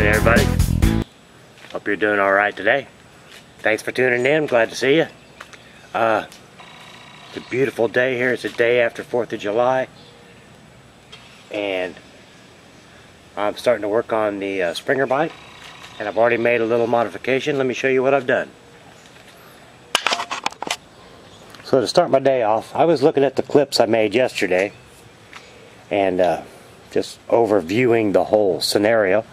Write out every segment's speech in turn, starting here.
morning, everybody. Hope you're doing all right today. Thanks for tuning in. Glad to see you. It's a beautiful day here. It's a day after 4th of July. And I'm starting to work on the Springer bike. And I've already made a little modification. Let me show you what I've done. So to start my day off, I was looking at the clips I made yesterday. And just overviewing the whole scenario.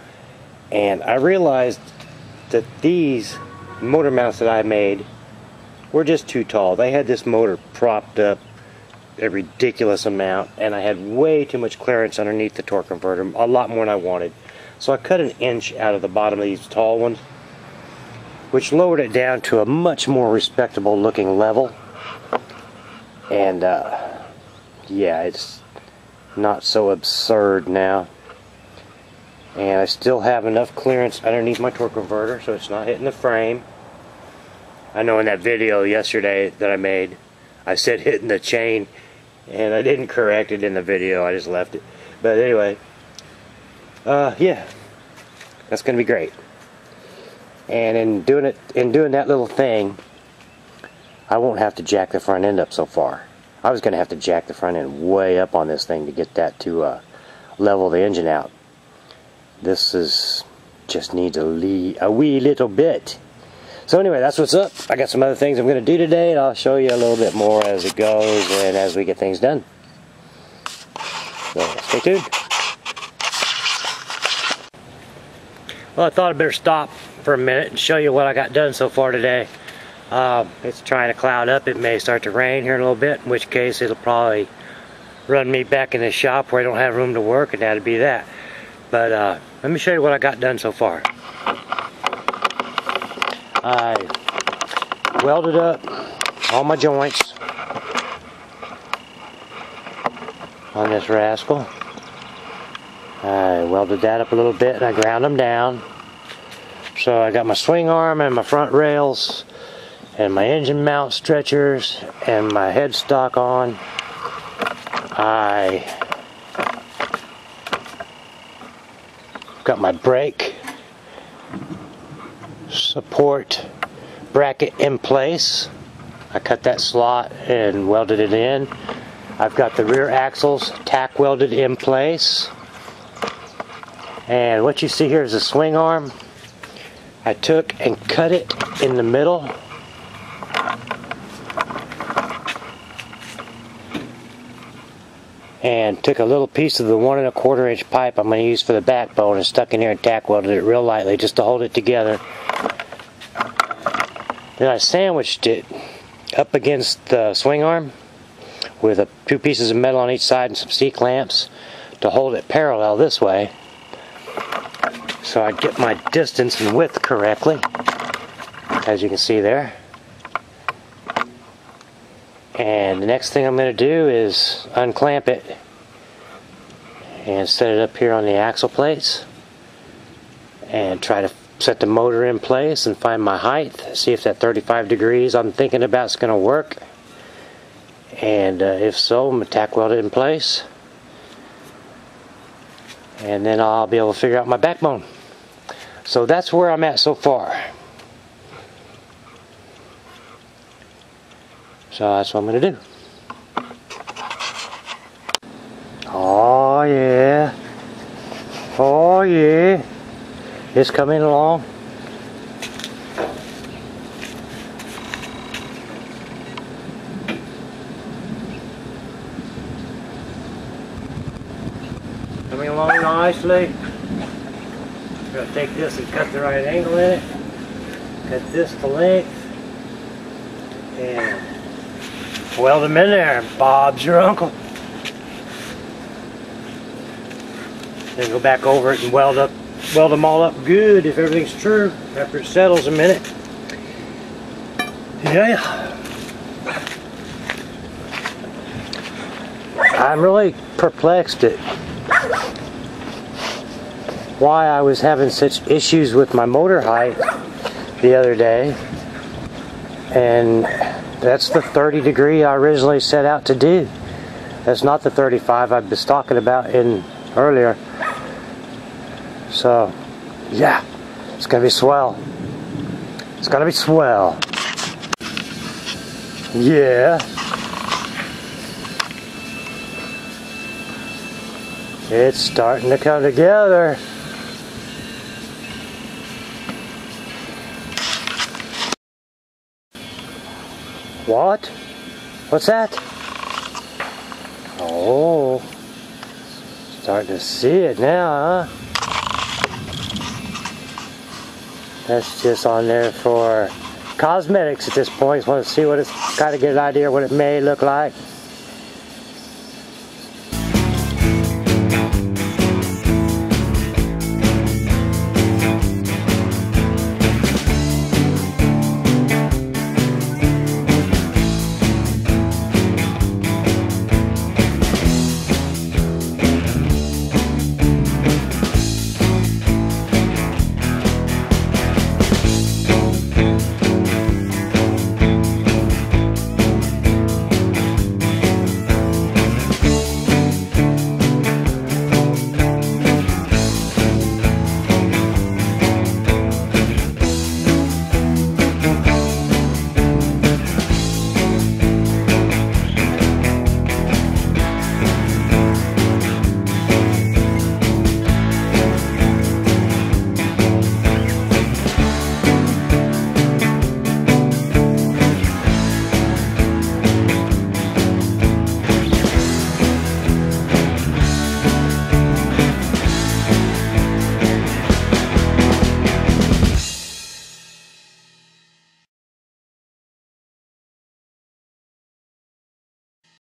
And I realized that these motor mounts that I made were just too tall. They had this motor propped up a ridiculous amount, and I had way too much clearance underneath the torque converter, a lot more than I wanted. So I cut an inch out of the bottom of these tall ones, which lowered it down to a much more respectable looking level. And yeah, it's not so absurd now. And I still have enough clearance underneath my torque converter so it's not hitting the frame. I know in that video yesterday that I made, I said hitting the chain, and I didn't correct it in the video. I just left it. But anyway, yeah, that's gonna be great. And in doing that little thing, I won't have to jack the front end up so far. I was gonna have to jack the front end way up on this thing to get that to level the engine out. This is just needs a wee little bit. So anyway, that's what's up. I got some other things I'm going to do today, and I'll show you a little bit more as it goes and as we get things done. So stay tuned. Well, I thought I'd better stop for a minute and show you what I got done so far today. It's trying to cloud up. It may start to rain here in a little bit, in which case it'll probably run me back in the shop where I don't have room to work, and that'll be that. But let me show you what I got done so far. I welded up all my joints on this rascal. I welded that up a little bit and I ground them down. So I got my swing arm and my front rails and my engine mount stretchers and my headstock on. I got my brake support bracket in place. I cut that slot and welded it in. I've got the rear axles tack welded in place. And what you see here is a swing arm. I took and cut it in the middle. And took a little piece of the 1 1/4 inch pipe I'm going to use for the backbone and stuck in here and tack welded it real lightly just to hold it together. Then I sandwiched it up against the swing arm with 2 pieces of metal on each side and some C-clamps to hold it parallel this way so I'd get my distance and width correctly, as you can see there. And the next thing I'm going to do is unclamp it and set it up here on the axle plates and try to set the motor in place and find my height, see if that 35 degrees I'm thinking about is going to work. And if so, I'm going to tack weld it in place. And then I'll be able to figure out my backbone. So that's where I'm at so far. So that's what I'm going to do. Oh yeah. Oh yeah. It's coming along. Coming along nicely. I'm going to take this and cut the right angle in it. Cut this to length. And weld them in there. Bob's your uncle. Then go back over it and weld them all up good if everything's true after it settles a minute. Yeah. I'm really perplexed at why I was having such issues with my motor height the other day. And that's the 30 degree I originally set out to do. That's not the 35 I was talking about in earlier. So Yeah, it's gonna be swell. It's gonna be swell. Yeah. It's starting to come together. What? What's that? Oh. Starting to see it now, huh? That's just on there for cosmetics at this point. Just want to see what it's, kind of get an idea what it may look like.